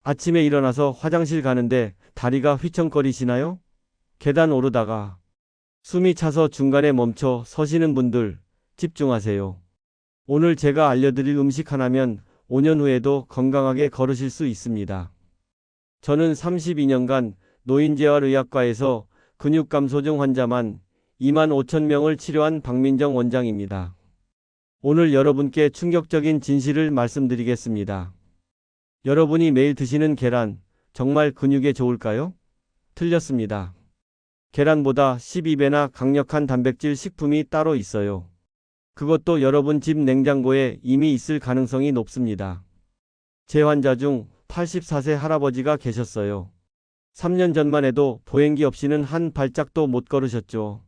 아침에 일어나서 화장실 가는데 다리가 휘청거리시나요? 계단 오르다가 숨이 차서 중간에 멈춰 서시는 분들 집중하세요. 오늘 제가 알려드릴 음식 하나면 5년 후에도 건강하게 걸으실 수 있습니다. 저는 32년간 노인재활의학과에서 근육감소증 환자만 2만 5천 명을 치료한 박민정 원장입니다. 오늘 여러분께 충격적인 진실을 말씀드리겠습니다. 여러분이 매일 드시는 계란, 정말 근육에 좋을까요? 틀렸습니다. 계란보다 12배나 강력한 단백질 식품이 따로 있어요. 그것도 여러분 집 냉장고에 이미 있을 가능성이 높습니다. 제 환자 중 84세 할아버지가 계셨어요. 3년 전만 해도 보행기 없이는 한 발짝도 못 걸으셨죠.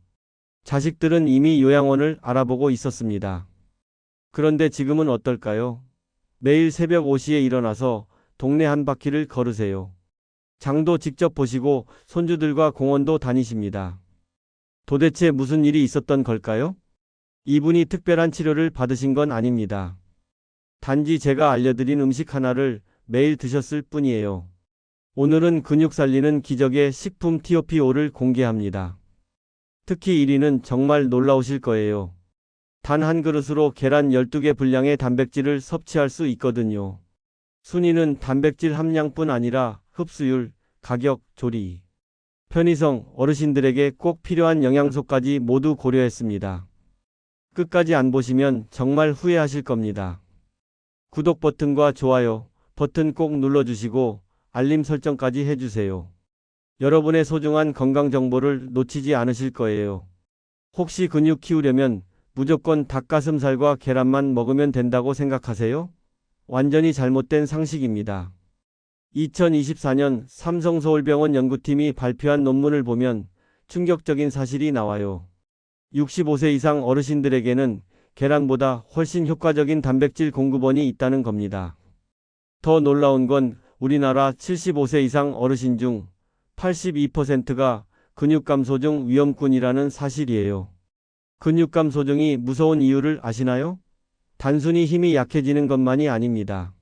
자식들은 이미 요양원을 알아보고 있었습니다. 그런데 지금은 어떨까요? 매일 새벽 5시에 일어나서 동네 한 바퀴를 걸으세요. 장도 직접 보시고 손주들과 공원도 다니십니다. 도대체 무슨 일이 있었던 걸까요? 이분이 특별한 치료를 받으신 건 아닙니다. 단지 제가 알려드린 음식 하나를 매일 드셨을 뿐이에요. 오늘은 근육 살리는 기적의 식품 TOP5를 공개합니다. 특히 1위는 정말 놀라우실 거예요. 단 한 그릇으로 계란 12개 분량의 단백질을 섭취할 수 있거든요. 순위는 단백질 함량뿐 아니라 흡수율, 가격, 조리, 편의성, 어르신들에게 꼭 필요한 영양소까지 모두 고려했습니다. 끝까지 안 보시면 정말 후회하실 겁니다. 구독 버튼과 좋아요 버튼 꼭 눌러주시고 알림 설정까지 해주세요. 여러분의 소중한 건강 정보를 놓치지 않으실 거예요. 혹시 근육 키우려면 무조건 닭가슴살과 계란만 먹으면 된다고 생각하세요? 완전히 잘못된 상식입니다. 2024년 삼성서울병원 연구팀이 발표한 논문을 보면 충격적인 사실이 나와요. 65세 이상 어르신들에게는 계란보다 훨씬 효과적인 단백질 공급원이 있다는 겁니다. 더 놀라운 건 우리나라 75세 이상 어르신 중 82%가 근육감소증 위험군이라는 사실이에요. 근육감소증이 무서운 이유를 아시나요? 단순히 힘이 약해지는 것만이 아닙니다.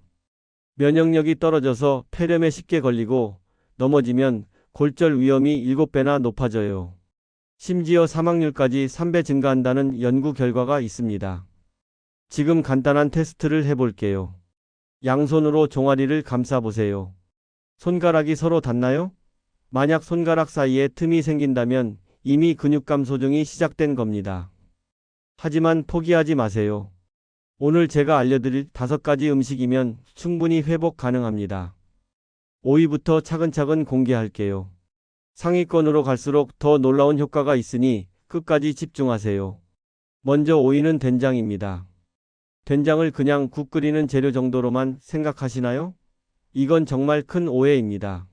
면역력이 떨어져서 폐렴에 쉽게 걸리고 넘어지면 골절 위험이 7배나 높아져요. 심지어 사망률까지 3배 증가한다는 연구 결과가 있습니다. 지금 간단한 테스트를 해볼게요. 양손으로 종아리를 감싸보세요. 손가락이 서로 닿나요? 만약 손가락 사이에 틈이 생긴다면 이미 근육감소증이 시작된 겁니다. 하지만 포기하지 마세요. 오늘 제가 알려드릴 5가지 음식이면 충분히 회복 가능합니다. 5위부터 차근차근 공개할게요. 상위권으로 갈수록 더 놀라운 효과가 있으니 끝까지 집중하세요. 먼저 5위는 된장입니다. 된장을 그냥 국 끓이는 재료 정도로만 생각하시나요? 이건 정말 큰 오해입니다.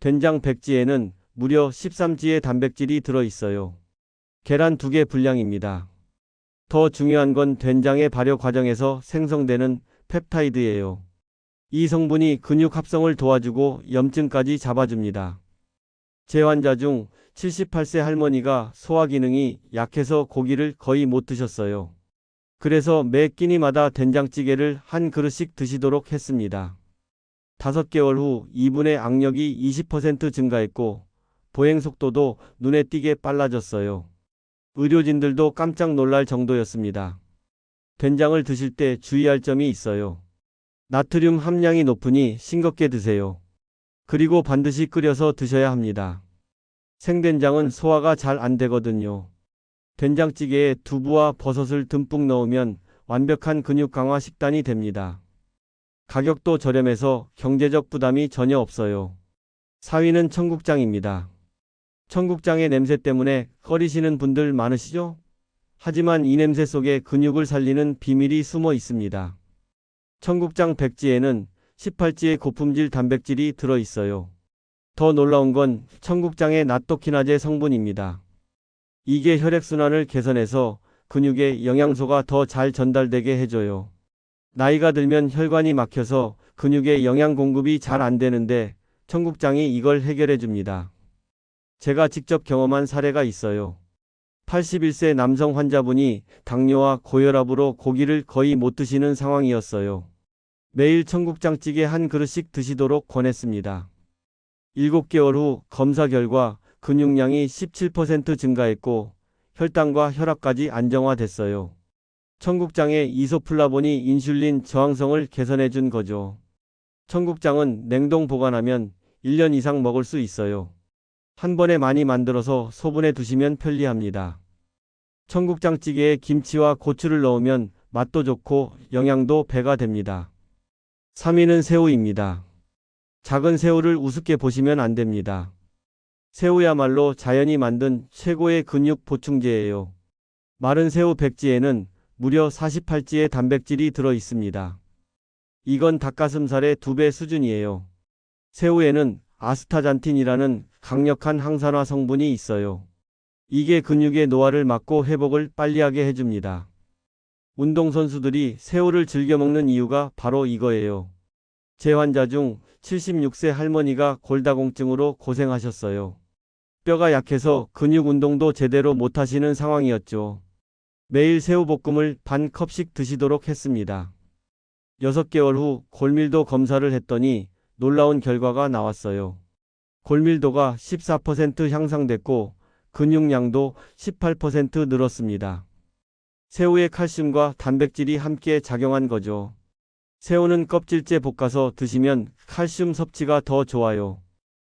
된장 백지에는 무려 13지의 단백질이 들어있어요. 계란 2개 분량입니다. 더 중요한 건 된장의 발효 과정에서 생성되는 펩타이드예요. 이 성분이 근육 합성을 도와주고 염증까지 잡아줍니다. 제 환자 중 78세 할머니가 소화 기능이 약해서 고기를 거의 못 드셨어요. 그래서 매 끼니마다 된장찌개를 한 그릇씩 드시도록 했습니다. 5개월 후 이분의 악력이 20% 증가했고 보행 속도도 눈에 띄게 빨라졌어요. 의료진들도 깜짝 놀랄 정도였습니다. 된장을 드실 때 주의할 점이 있어요. 나트륨 함량이 높으니 싱겁게 드세요. 그리고 반드시 끓여서 드셔야 합니다. 생된장은 소화가 잘 안 되거든요. 된장찌개에 두부와 버섯을 듬뿍 넣으면 완벽한 근육 강화 식단이 됩니다. 가격도 저렴해서 경제적 부담이 전혀 없어요. 4위는 청국장입니다. 청국장의 냄새 때문에 꺼리시는 분들 많으시죠? 하지만 이 냄새 속에 근육을 살리는 비밀이 숨어 있습니다. 청국장 백지에는 18지의 고품질 단백질이 들어있어요. 더 놀라운 건 청국장의 나토키나제 성분입니다. 이게 혈액순환을 개선해서 근육에 영양소가 더 잘 전달되게 해줘요. 나이가 들면 혈관이 막혀서 근육에 영양 공급이 잘 안 되는데 청국장이 이걸 해결해 줍니다. 제가 직접 경험한 사례가 있어요. 81세 남성 환자분이 당뇨와 고혈압으로 고기를 거의 못 드시는 상황이었어요. 매일 청국장찌개 한 그릇씩 드시도록 권했습니다. 7개월 후 검사 결과 근육량이 17% 증가했고 혈당과 혈압까지 안정화됐어요. 청국장의 이소플라본이 인슐린 저항성을 개선해 준 거죠. 청국장은 냉동 보관하면 1년 이상 먹을 수 있어요. 한 번에 많이 만들어서 소분해 두시면 편리합니다. 청국장찌개에 김치와 고추를 넣으면 맛도 좋고 영양도 배가 됩니다. 3위는 새우입니다. 작은 새우를 우습게 보시면 안 됩니다. 새우야말로 자연이 만든 최고의 근육 보충제예요. 마른 새우 백지에는 무려 48지의 단백질이 들어 있습니다. 이건 닭가슴살의 2배 수준이에요. 새우에는 아스타잔틴이라는 강력한 항산화 성분이 있어요. 이게 근육의 노화를 막고 회복을 빨리하게 해줍니다. 운동선수들이 새우를 즐겨 먹는 이유가 바로 이거예요. 제 환자 중 76세 할머니가 골다공증으로 고생하셨어요. 뼈가 약해서 근육 운동도 제대로 못하시는 상황이었죠. 매일 새우볶음을 반 컵씩 드시도록 했습니다. 6개월 후 골밀도 검사를 했더니 놀라운 결과가 나왔어요. 골밀도가 14% 향상됐고 근육량도 18% 늘었습니다. 새우의 칼슘과 단백질이 함께 작용한 거죠. 새우는 껍질째 볶아서 드시면 칼슘 섭취가 더 좋아요.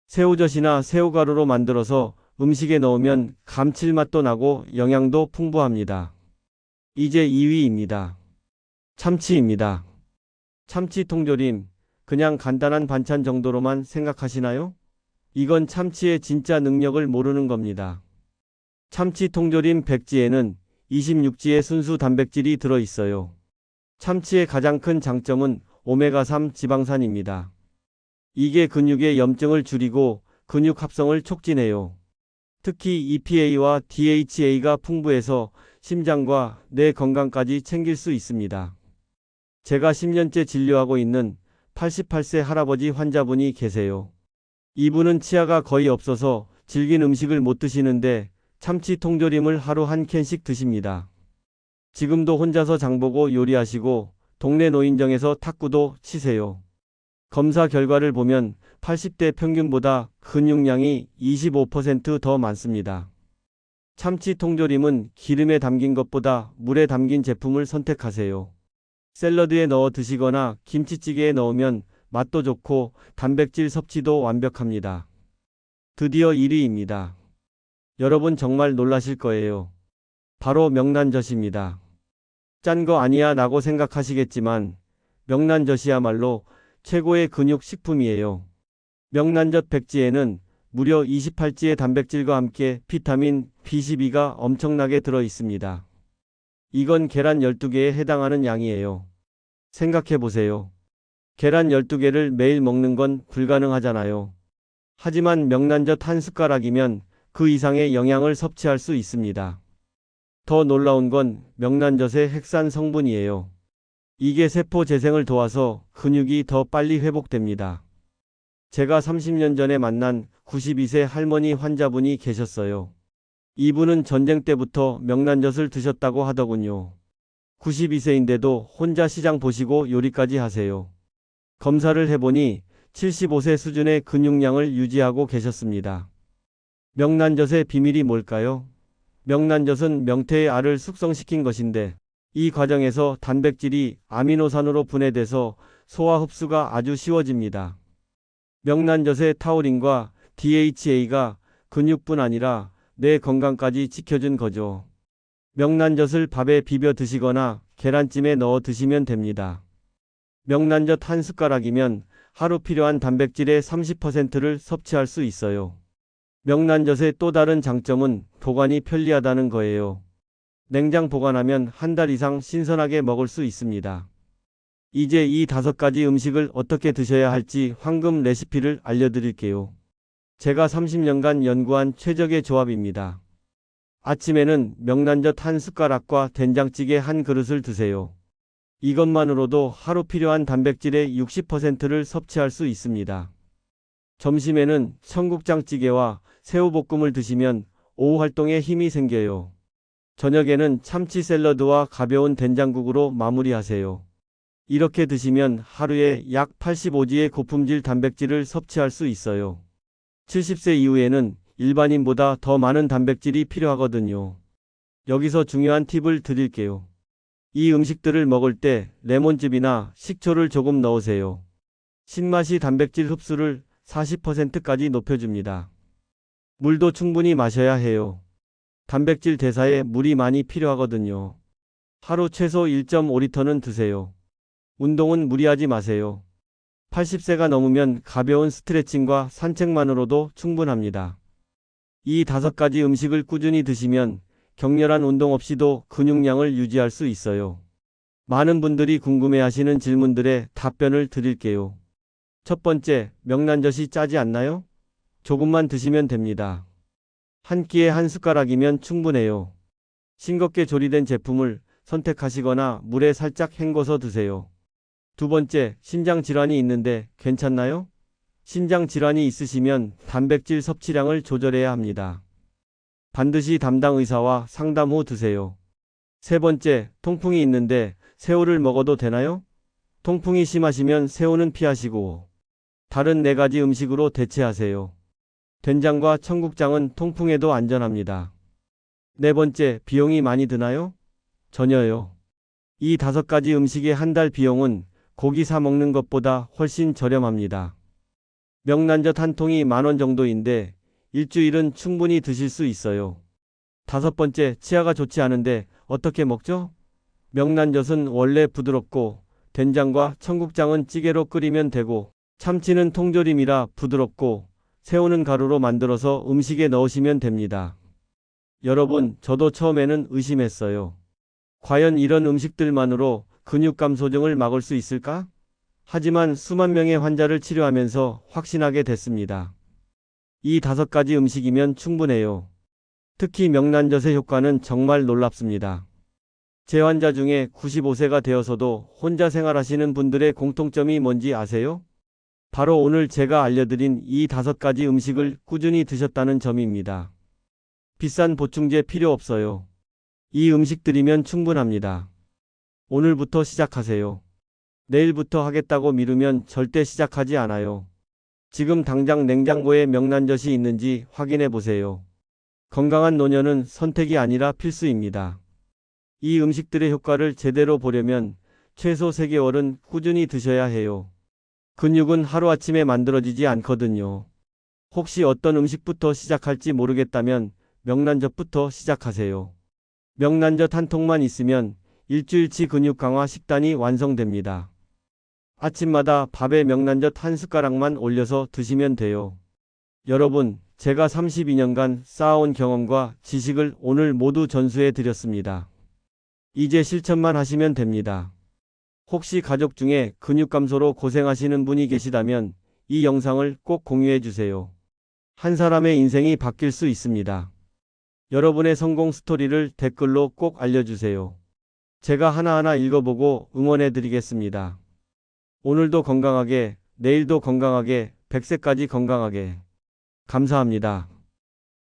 새우젓이나 새우가루로 만들어서 음식에 넣으면 감칠맛도 나고 영양도 풍부합니다. 이제 2위입니다. 참치입니다. 참치 통조림, 그냥 간단한 반찬 정도로만 생각하시나요? 이건 참치의 진짜 능력을 모르는 겁니다. 참치 통조림 백지에는 26지의 순수 단백질이 들어 있어요. 참치의 가장 큰 장점은 오메가3 지방산입니다. 이게 근육의 염증을 줄이고 근육 합성을 촉진해요. 특히 EPA와 DHA가 풍부해서 심장과 뇌 건강까지 챙길 수 있습니다. 제가 10년째 진료하고 있는 88세 할아버지 환자분이 계세요. 이분은 치아가 거의 없어서 질긴 음식을 못 드시는데 참치 통조림을 하루 한 캔씩 드십니다. 지금도 혼자서 장보고 요리하시고 동네 노인정에서 탁구도 치세요. 검사 결과를 보면 80대 평균보다 근육량이 25% 더 많습니다. 참치 통조림은 기름에 담긴 것보다 물에 담긴 제품을 선택하세요. 샐러드에 넣어 드시거나 김치찌개에 넣으면 맛도 좋고 단백질 섭취도 완벽합니다. 드디어 1위입니다. 여러분 정말 놀라실 거예요. 바로 명란젓입니다. 짠 거 아니야 라고 생각하시겠지만 명란젓이야말로 최고의 근육 식품이에요. 명란젓 백지에는 무려 28지의 단백질과 함께 비타민 B12가 엄청나게 들어 있습니다. 이건 계란 12개에 해당하는 양이에요. 생각해 보세요. 계란 12개를 매일 먹는 건 불가능하잖아요. 하지만 명란젓 한 숟가락이면 그 이상의 영양을 섭취할 수 있습니다. 더 놀라운 건 명란젓의 핵산 성분이에요. 이게 세포 재생을 도와서 근육이 더 빨리 회복됩니다. 제가 30년 전에 만난 92세 할머니 환자분이 계셨어요. 이분은 전쟁 때부터 명란젓을 드셨다고 하더군요. 92세인데도 혼자 시장 보시고 요리까지 하세요. 검사를 해보니 75세 수준의 근육량을 유지하고 계셨습니다. 명란젓의 비밀이 뭘까요? 명란젓은 명태의 알을 숙성시킨 것인데 이 과정에서 단백질이 아미노산으로 분해돼서 소화 흡수가 아주 쉬워집니다. 명란젓의 타우린과 DHA가 근육뿐 아니라 뇌 건강까지 지켜준 거죠. 명란젓을 밥에 비벼 드시거나 계란찜에 넣어 드시면 됩니다. 명란젓 한 숟가락이면 하루 필요한 단백질의 30%를 섭취할 수 있어요. 명란젓의 또 다른 장점은 보관이 편리하다는 거예요. 냉장 보관하면 한 달 이상 신선하게 먹을 수 있습니다. 이제 이 5가지 음식을 어떻게 드셔야 할지 황금 레시피를 알려드릴게요. 제가 30년간 연구한 최적의 조합입니다. 아침에는 명란젓 한 숟가락과 된장찌개 한 그릇을 드세요. 이것만으로도 하루 필요한 단백질의 60%를 섭취할 수 있습니다. 점심에는 청국장찌개와 새우볶음을 드시면 오후 활동에 힘이 생겨요. 저녁에는 참치 샐러드와 가벼운 된장국으로 마무리하세요. 이렇게 드시면 하루에 약 85g의 고품질 단백질을 섭취할 수 있어요. 70세 이후에는 일반인보다 더 많은 단백질이 필요하거든요. 여기서 중요한 팁을 드릴게요. 이 음식들을 먹을 때 레몬즙이나 식초를 조금 넣으세요. 신맛이 단백질 흡수를 40%까지 높여줍니다. 물도 충분히 마셔야 해요. 단백질 대사에 물이 많이 필요하거든요. 하루 최소 1.5리터는 드세요. 운동은 무리하지 마세요. 80세가 넘으면 가벼운 스트레칭과 산책만으로도 충분합니다. 이 5가지 음식을 꾸준히 드시면 격렬한 운동 없이도 근육량을 유지할 수 있어요. 많은 분들이 궁금해하시는 질문들에 답변을 드릴게요. 첫 번째, 명란젓이 짜지 않나요? 조금만 드시면 됩니다. 한 끼에 한 숟가락이면 충분해요. 싱겁게 조리된 제품을 선택하시거나 물에 살짝 헹궈서 드세요. 두 번째, 신장 질환이 있는데 괜찮나요? 신장 질환이 있으시면 단백질 섭취량을 조절해야 합니다. 반드시 담당 의사와 상담 후 드세요. 세 번째, 통풍이 있는데 새우를 먹어도 되나요? 통풍이 심하시면 새우는 피하시고 다른 4가지 음식으로 대체하세요. 된장과 청국장은 통풍에도 안전합니다. 네 번째, 비용이 많이 드나요? 전혀요. 이 5가지 음식의 한 달 비용은 고기 사 먹는 것보다 훨씬 저렴합니다. 명란젓 한 통이 10,000원 정도인데 일주일은 충분히 드실 수 있어요. 5번째, 치아가 좋지 않은데 어떻게 먹죠? 명란젓은 원래 부드럽고 된장과 청국장은 찌개로 끓이면 되고 참치는 통조림이라 부드럽고 새우는 가루로 만들어서 음식에 넣으시면 됩니다. 여러분, 저도 처음에는 의심했어요. 과연 이런 음식들만으로 근육 감소증을 막을 수 있을까? 하지만 수만 명의 환자를 치료하면서 확신하게 됐습니다. 이 5가지 음식이면 충분해요. 특히 명란젓의 효과는 정말 놀랍습니다. 제 환자 중에 95세가 되어서도 혼자 생활하시는 분들의 공통점이 뭔지 아세요? 바로 오늘 제가 알려드린 이 5가지 음식을 꾸준히 드셨다는 점입니다. 비싼 보충제 필요 없어요. 이 음식들이면 충분합니다. 오늘부터 시작하세요. 내일부터 하겠다고 미루면 절대 시작하지 않아요. 지금 당장 냉장고에 명란젓이 있는지 확인해 보세요. 건강한 노년은 선택이 아니라 필수입니다. 이 음식들의 효과를 제대로 보려면 최소 3개월은 꾸준히 드셔야 해요. 근육은 하루아침에 만들어지지 않거든요. 혹시 어떤 음식부터 시작할지 모르겠다면 명란젓부터 시작하세요. 명란젓 한 통만 있으면 일주일치 근육 강화 식단이 완성됩니다. 아침마다 밥에 명란젓 한 숟가락만 올려서 드시면 돼요. 여러분, 제가 32년간 쌓아온 경험과 지식을 오늘 모두 전수해 드렸습니다. 이제 실천만 하시면 됩니다. 혹시 가족 중에 근육 감소로 고생하시는 분이 계시다면 이 영상을 꼭 공유해 주세요. 한 사람의 인생이 바뀔 수 있습니다. 여러분의 성공 스토리를 댓글로 꼭 알려주세요. 제가 하나하나 읽어보고 응원해 드리겠습니다. 오늘도 건강하게, 내일도 건강하게, 100세까지 건강하게. 감사합니다.